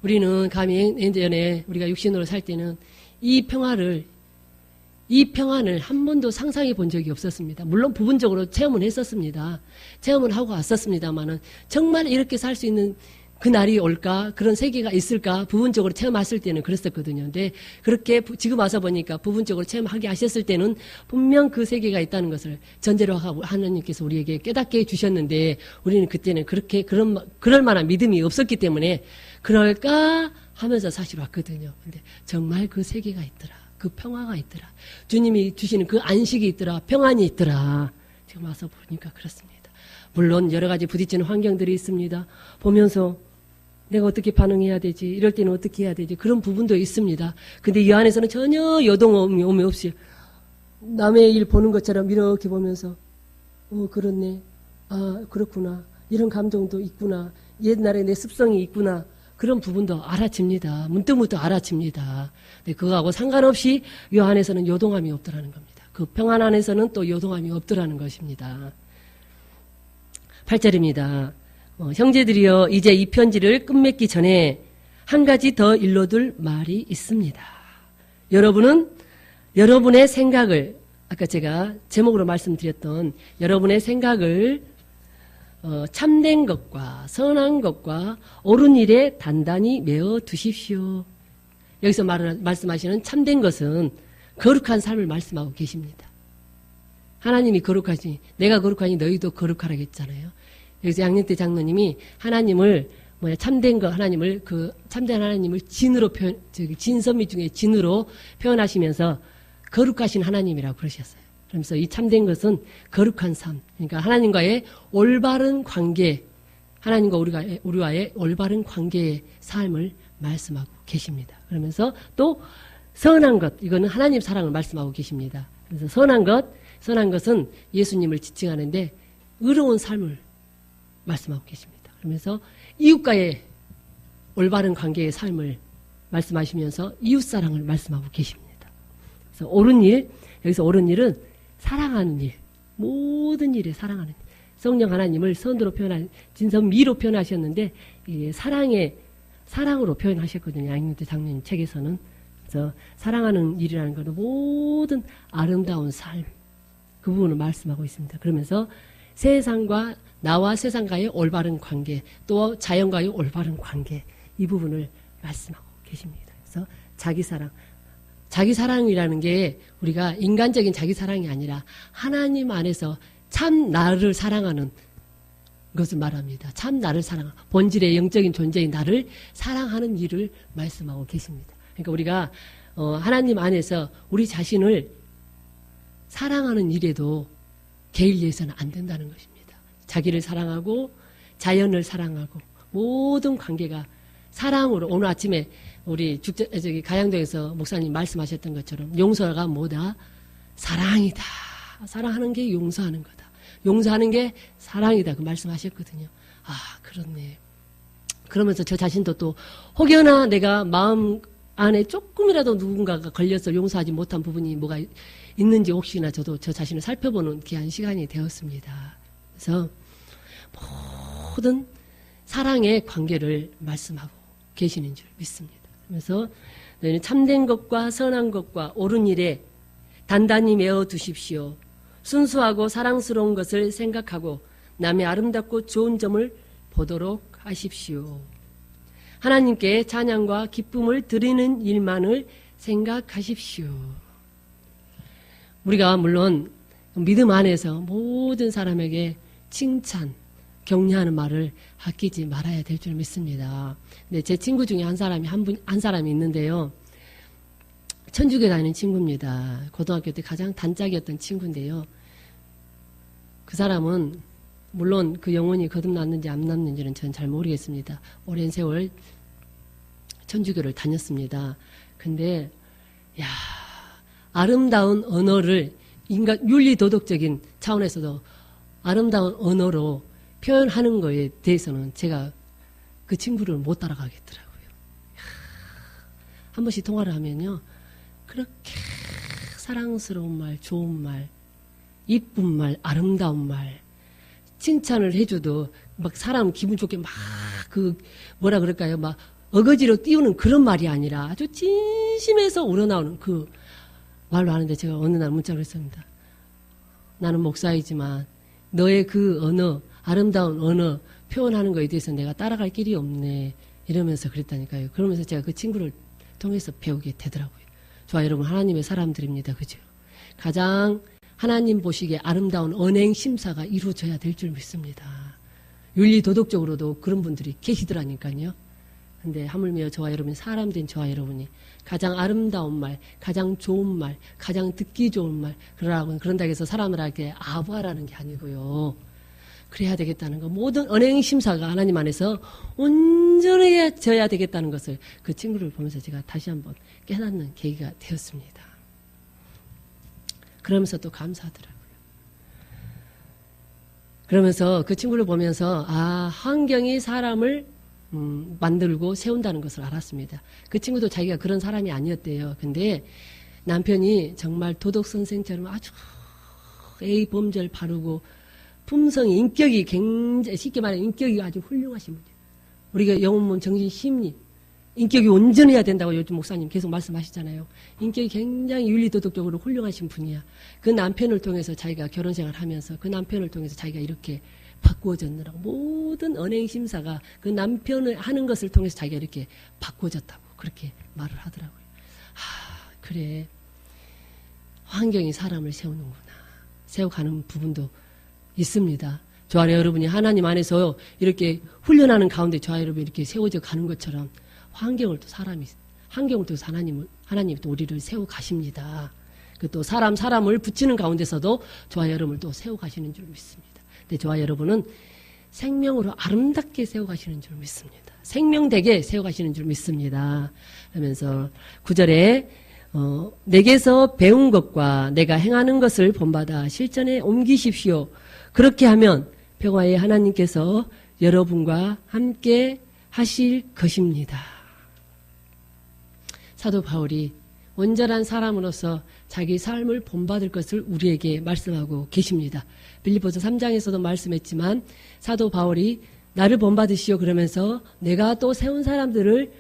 우리는 감히 예전에 우리가 육신으로 살 때는 이 평안을 한 번도 상상해 본 적이 없었습니다. 물론 부분적으로 체험은 했었습니다. 체험을 하고 왔었습니다만은 정말 이렇게 살 수 있는 그 날이 올까? 그런 세계가 있을까? 부분적으로 체험했을 때는 그랬었거든요. 근데 그렇게 지금 와서 보니까 부분적으로 체험하게 하셨을 때는 분명 그 세계가 있다는 것을 전제로 하고 하나님께서 우리에게 깨닫게 해주셨는데 우리는 그때는 그렇게 그럴 만한 믿음이 없었기 때문에 그럴까 하면서 사실 왔거든요. 근데 정말 그 세계가 있더라. 그 평화가 있더라. 주님이 주시는 그 안식이 있더라. 평안이 있더라. 지금 와서 보니까 그렇습니다. 물론 여러 가지 부딪히는 환경들이 있습니다. 보면서 내가 어떻게 반응해야 되지? 이럴 때는 어떻게 해야 되지? 그런 부분도 있습니다. 근데 이 안에서는 전혀 요동함이 없이 남의 일 보는 것처럼 이렇게 보면서 그렇네. 아, 그렇구나. 이런 감정도 있구나. 옛날에 내 습성이 있구나. 그런 부분도 알아집니다. 문득문득 알아집니다. 근데 그거하고 상관없이 이 안에서는 요동함이 없더라는 겁니다. 그 평안 안에서는 또 요동함이 없더라는 것입니다. 8절입니다. 형제들이여 이제 이 편지를 끝맺기 전에 한 가지 더 일러둘 말이 있습니다. 여러분은 여러분의 생각을 아까 제가 제목으로 말씀드렸던 여러분의 생각을 참된 것과 선한 것과 옳은 일에 단단히 메어 두십시오. 여기서 말씀하시는 참된 것은 거룩한 삶을 말씀하고 계십니다. 하나님이 거룩하지 내가 거룩하니 너희도 거룩하라 했잖아요. 여기서 양년대 장로님이 하나님을 참된 거 하나님을 참된 하나님을 진으로 진선미 중에 진으로 표현하시면서 거룩하신 하나님이라고 그러셨어요. 그러면서 이 참된 것은 거룩한 삶, 그러니까 하나님과의 올바른 관계, 하나님과 우리와의 올바른 관계의 삶을 말씀하고 계십니다. 그러면서 또 선한 것, 이거는 하나님 사랑을 말씀하고 계십니다. 그래서 선한 것은 예수님을 지칭하는데 의로운 삶을 말씀하고 계십니다. 그러면서 이웃과의 올바른 관계의 삶을 말씀하시면서 이웃사랑을 말씀하고 계십니다. 그래서 옳은 일, 여기서 옳은 일은 사랑하는 일, 모든 일에 사랑하는 일. 성령 하나님을 선으로 진선미로 표현하셨는데 사랑으로 표현하셨거든요. 양윤태 장로님 책에서는. 그래서 사랑하는 일이라는 것은 모든 아름다운 삶, 그 부분을 말씀하고 있습니다. 그러면서 나와 세상과의 올바른 관계, 또 자연과의 올바른 관계, 이 부분을 말씀하고 계십니다. 그래서 자기 사랑이라는 게 우리가 인간적인 자기 사랑이 아니라 하나님 안에서 참 나를 사랑하는 것을 말합니다. 참 나를 사랑하는 본질의 영적인 존재인 나를 사랑하는 일을 말씀하고 계십니다. 그러니까 우리가 하나님 안에서 우리 자신을 사랑하는 일에도 게을리해서는 안 된다는 것입니다. 자기를 사랑하고 자연을 사랑하고 모든 관계가 사랑으로 오늘 아침에 우리 가양동에서 목사님 말씀하셨던 것처럼 용서가 뭐다? 사랑이다. 사랑하는 게 용서하는 거다. 용서하는 게 사랑이다. 그 말씀하셨거든요. 아, 그렇네. 그러면서 저 자신도 또 혹여나 내가 마음 안에 조금이라도 누군가가 걸려서 용서하지 못한 부분이 뭐가 있는지 혹시나 저도 저 자신을 살펴보는 귀한 시간이 되었습니다. 그래서 모든 사랑의 관계를 말씀하고 계시는 줄 믿습니다. 그래서 너희는 참된 것과 선한 것과 옳은 일에 단단히 메어 두십시오. 순수하고 사랑스러운 것을 생각하고 남의 아름답고 좋은 점을 보도록 하십시오. 하나님께 찬양과 기쁨을 드리는 일만을 생각하십시오. 우리가 물론 믿음 안에서 모든 사람에게 칭찬, 격려하는 말을 아끼지 말아야 될 줄 믿습니다. 근데 제 친구 중에 한 사람이 있는데요. 천주교 다니는 친구입니다. 고등학교 때 가장 단짝이었던 친구인데요. 그 사람은 물론 그 영혼이 거듭났는지 안 났는지는 저는 잘 모르겠습니다. 오랜 세월 천주교를 다녔습니다. 근데 아름다운 언어를 인간 윤리 도덕적인 차원에서도 아름다운 언어로 표현하는 거에 대해서는 제가 그 친구를 못 따라가겠더라고요. 한 번씩 통화를 하면요. 그렇게 사랑스러운 말, 좋은 말, 이쁜 말, 아름다운 말, 칭찬을 해줘도 막 사람 기분 좋게 막 뭐라 그럴까요? 막 어거지로 띄우는 그런 말이 아니라 아주 진심에서 우러나오는 그 말로 하는데 제가 어느 날 문자를 했습니다. 나는 목사이지만 너의 그 언어, 아름다운 언어 표현하는 거에 대해서 내가 따라갈 길이 없네. 이러면서 그랬다니까요. 그러면서 제가 그 친구를 통해서 배우게 되더라고요. 좋아, 여러분, 하나님의 사람들입니다. 그죠? 가장 하나님 보시기에 아름다운 언행 심사가 이루어져야 될 줄 믿습니다. 윤리 도덕적으로도 그런 분들이 계시더라니까요. 근데 하물며 저와 여러분, 사람 된 저와 여러분이 가장 아름다운 말, 가장 좋은 말, 가장 듣기 좋은 말, 그런다고 해서 사람들에게 아부하라는 게 아니고요. 그래야 되겠다는 거. 모든 언행 심사가 하나님 안에서 온전해져야 되겠다는 것을 그 친구를 보면서 제가 다시 한번 깨닫는 계기가 되었습니다. 그러면서 또 감사하더라고요. 그러면서 그 친구를 보면서 환경이 사람을 만들고 세운다는 것을 알았습니다. 그 친구도 자기가 그런 사람이 아니었대요. 근데 남편이 정말 도덕 선생처럼 아주 범절 바르고 품성이 인격이 굉장히 쉽게 말하면 인격이 아주 훌륭하신 분이에요. 우리가 영혼문 정신 심리 인격이 온전해야 된다고 요즘 목사님 계속 말씀하시잖아요. 인격이 굉장히 윤리도덕적으로 훌륭하신 분이야. 그 남편을 통해서 자기가 결혼생활을 하면서 그 남편을 통해서 자기가 이렇게 바꾸어졌느라고 모든 언행심사가 그 남편을 하는 것을 통해서 자기가 이렇게 바꾸어졌다고 그렇게 말을 하더라고요. 그래. 환경이 사람을 세우는구나. 세워가는 부분도 있습니다. 저와 여러분이 하나님 안에서 이렇게 훈련하는 가운데 저와 여러분이 이렇게 세워져 가는 것처럼 환경을 또 하나님이 또 우리를 세워 가십니다. 그 또 사람을 붙이는 가운데서도 저와 여러분을 또 세워 가시는 줄 믿습니다. 근데 저와 여러분은 생명으로 아름답게 세워 가시는 줄 믿습니다. 생명되게 세워 가시는 줄 믿습니다. 그러면서 9절에 내게서 배운 것과 내가 행하는 것을 본받아 실전에 옮기십시오. 그렇게 하면 평화의 하나님께서 여러분과 함께 하실 것입니다. 사도 바울이 온전한 사람으로서 자기 삶을 본받을 것을 우리에게 말씀하고 계십니다. 빌립보서 3장에서도 말씀했지만 사도 바울이 나를 본받으시오 그러면서 내가 또 세운 사람들을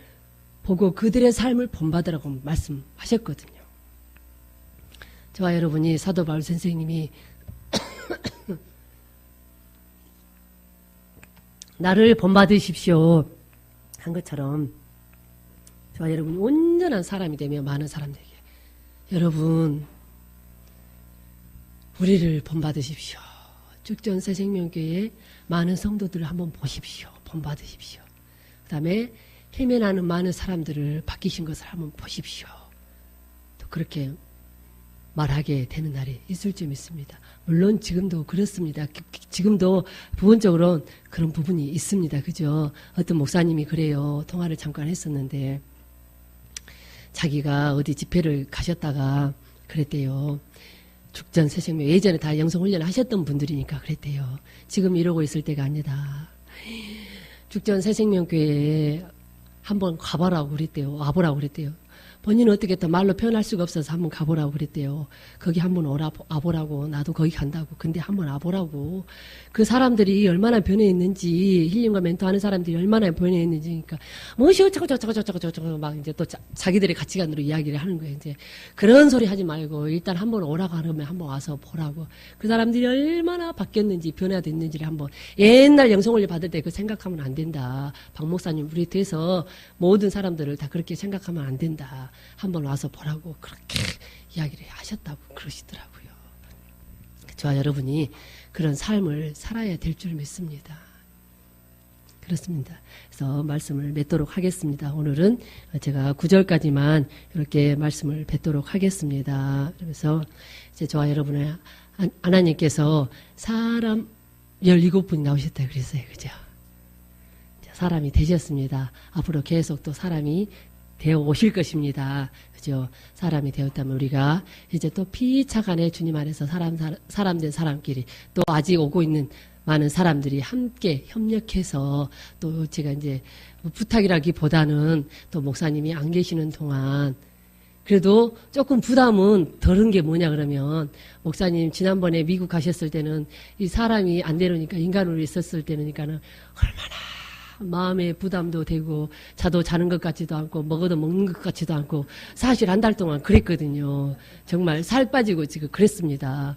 보고 그들의 삶을 본받으라고 말씀하셨거든요. 저와 여러분이 사도 바울 선생님이 나를 본받으십시오 한 것처럼 저와 여러분이 온전한 사람이 되며 많은 사람들에게 여러분 우리를 본받으십시오. 죽전 새생명교회의 많은 성도들을 한번 보십시오. 본받으십시오. 그 다음에 헤매나는 많은 사람들을 바뀌신 것을 한번 보십시오. 또 그렇게 말하게 되는 날이 있을 줄 믿습니다. 물론 지금도 그렇습니다. 지금도 부분적으로 그런 부분이 있습니다. 그죠? 어떤 목사님이 그래요. 통화를 잠깐 했었는데 자기가 어디 집회를 가셨다가 그랬대요. 죽전 새생명 예전에 다 영성훈련을 하셨던 분들이니까 그랬대요. 지금 이러고 있을 때가 아니다. 죽전 새생명교회에 한번 가보라고 그랬대요. 와보라고 그랬대요. 본인은 어떻게 또 말로 표현할 수가 없어서 한번 가보라고 그랬대요. 거기 한번 와보라고. 나도 거기 간다고. 근데 한번 와보라고. 그 사람들이 얼마나 변해 있는지, 힐링과 멘토하는 사람들이 얼마나 변해 있는지, 그러니까, 뭐시 어쩌고 막 이제 또 자기들의 가치관으로 이야기를 하는 거예요. 이제 그런 소리 하지 말고, 일단 한번 오라고 하면 한번 와서 보라고. 그 사람들이 얼마나 바뀌었는지, 변화됐는지를 한번, 옛날 영성을 받을 때 그 생각하면 안 된다. 박 목사님, 우리 돼서 모든 사람들을 다 그렇게 생각하면 안 된다. 한번 와서 보라고 그렇게 이야기를 하셨다고 그러시더라고요. 저와 여러분이 그런 삶을 살아야 될 줄 믿습니다. 그렇습니다. 그래서 말씀을 맺도록 하겠습니다. 오늘은 제가 9절까지만 이렇게 말씀을 뱉도록 하겠습니다. 그래서 이제 저와 여러분의 하나님께서 사람 17분이 나오셨다 그랬어요. 그죠? 사람이 되셨습니다. 앞으로 계속 또 사람이 되어 오실 것입니다. 그죠? 사람이 되었다면 우리가 이제 또 피차간에 주님 안에서 사람 된 사람끼리 또 아직 오고 있는 많은 사람들이 함께 협력해서 또 제가 이제 부탁이라기보다는 또 목사님이 안 계시는 동안 그래도 조금 부담은 덜은 게 뭐냐 그러면 목사님 지난번에 미국 가셨을 때는 이 사람이 안 되려니까 인간으로 있었을 때니까는 얼마나 마음의 부담도 되고 자도 자는 것 같지도 않고 먹어도 먹는 것 같지도 않고 사실 한 달 동안 그랬거든요. 정말 살 빠지고 지금 그랬습니다.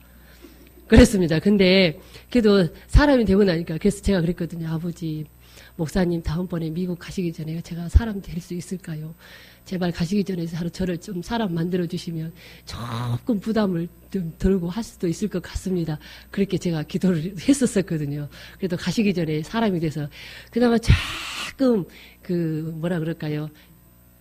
근데 그래도 사람이 되고 나니까 그래서 제가 그랬거든요. 아버지 목사님 다음번에 미국 가시기 전에 제가 사람 될 수 있을까요? 제발 가시기 전에 저를 좀 사람 만들어 주시면 조금 부담을 좀 덜고 할 수도 있을 것 같습니다. 그렇게 제가 기도를 했었거든요. 그래도 가시기 전에 사람이 돼서 그나마 조금 뭐라 그럴까요?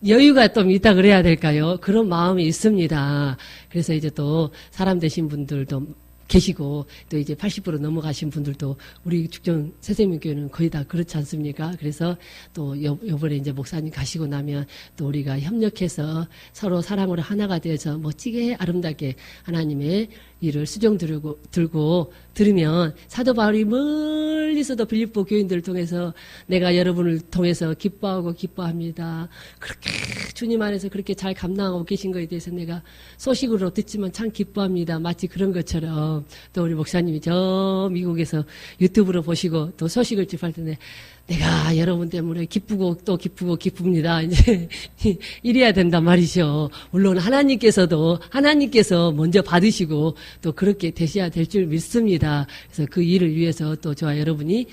여유가 좀 있다 그래야 될까요? 그런 마음이 있습니다. 그래서 이제 또 사람 되신 분들도 계시고 또 이제 80% 넘어가신 분들도 우리 축전 새생명교회는 거의 다 그렇지 않습니까? 그래서 또 요번에 이제 목사님 가시고 나면 또 우리가 협력해서 서로 사랑으로 하나가 되어서 멋지게 아름답게 하나님의 일을 수종 들고 들으면 사도 바울이 멀리서도 빌립보 교인들을 통해서 내가 여러분을 통해서 기뻐하고 기뻐합니다. 그렇게 주님 안에서 그렇게 잘 감당하고 계신 것에 대해서 내가 소식으로 듣지만 참 기뻐합니다. 마치 그런 것처럼 또 우리 목사님이 저 미국에서 유튜브로 보시고 또 소식을 접할 텐데 내가 여러분 때문에 기쁘고 또 기쁘고 기쁩니다. 이제 이래야 된단 말이죠. 물론 하나님께서 먼저 받으시고 또 그렇게 되셔야 될 줄 믿습니다. 그래서 그 일을 위해서 또 저와 여러분이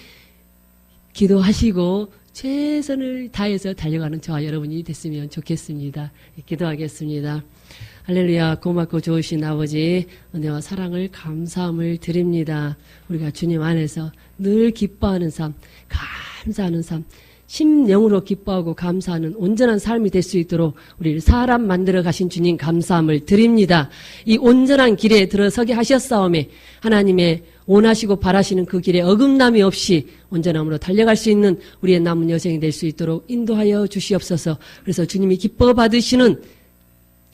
기도하시고 최선을 다해서 달려가는 저와 여러분이 됐으면 좋겠습니다. 기도하겠습니다. 할렐루야. 고맙고 좋으신 아버지 은혜와 사랑을 감사함을 드립니다. 우리가 주님 안에서 늘 기뻐하는 삶, 감사하는 삶, 심령으로 기뻐하고 감사하는 온전한 삶이 될 수 있도록 우리를 사람 만들어 가신 주님 감사함을 드립니다. 이 온전한 길에 들어서게 하셨사오매 하나님의 원하시고 바라시는 그 길에 어긋남이 없이 온전함으로 달려갈 수 있는 우리의 남은 여생이 될 수 있도록 인도하여 주시옵소서. 그래서 주님이 기뻐 받으시는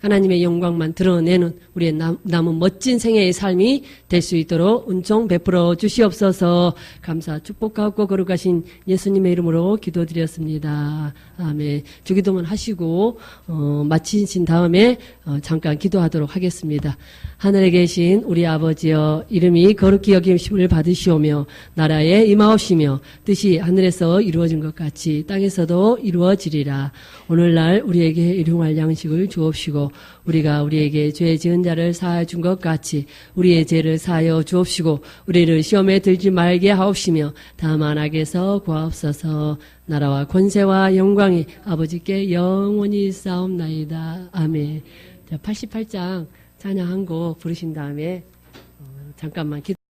하나님의 영광만 드러내는 우리의 남은 멋진 생애의 삶이 될 수 있도록 은총 베풀어 주시옵소서. 감사 축복하고 거룩하신 예수님의 이름으로 기도드렸습니다. 아멘. 주기도만 하시고 마치신 다음에 잠깐 기도하도록 하겠습니다. 하늘에 계신 우리 아버지여 이름이 거룩히 여김심을 받으시오며 나라에 임하옵시며 뜻이 하늘에서 이루어진 것 같이 땅에서도 이루어지리라. 오늘날 우리에게 일용할 양식을 주옵시고 우리가 우리에게 죄 지은 자를 사하여 준 것 같이 우리의 죄를 사하여 주옵시고 우리를 시험에 들지 말게 하옵시며 다만 악에서 구하옵소서. 나라와 권세와 영광이 아버지께 영원히 싸움나이다. 아멘. 자, 88장 찬양 한 곡 부르신 다음에 잠깐만 기도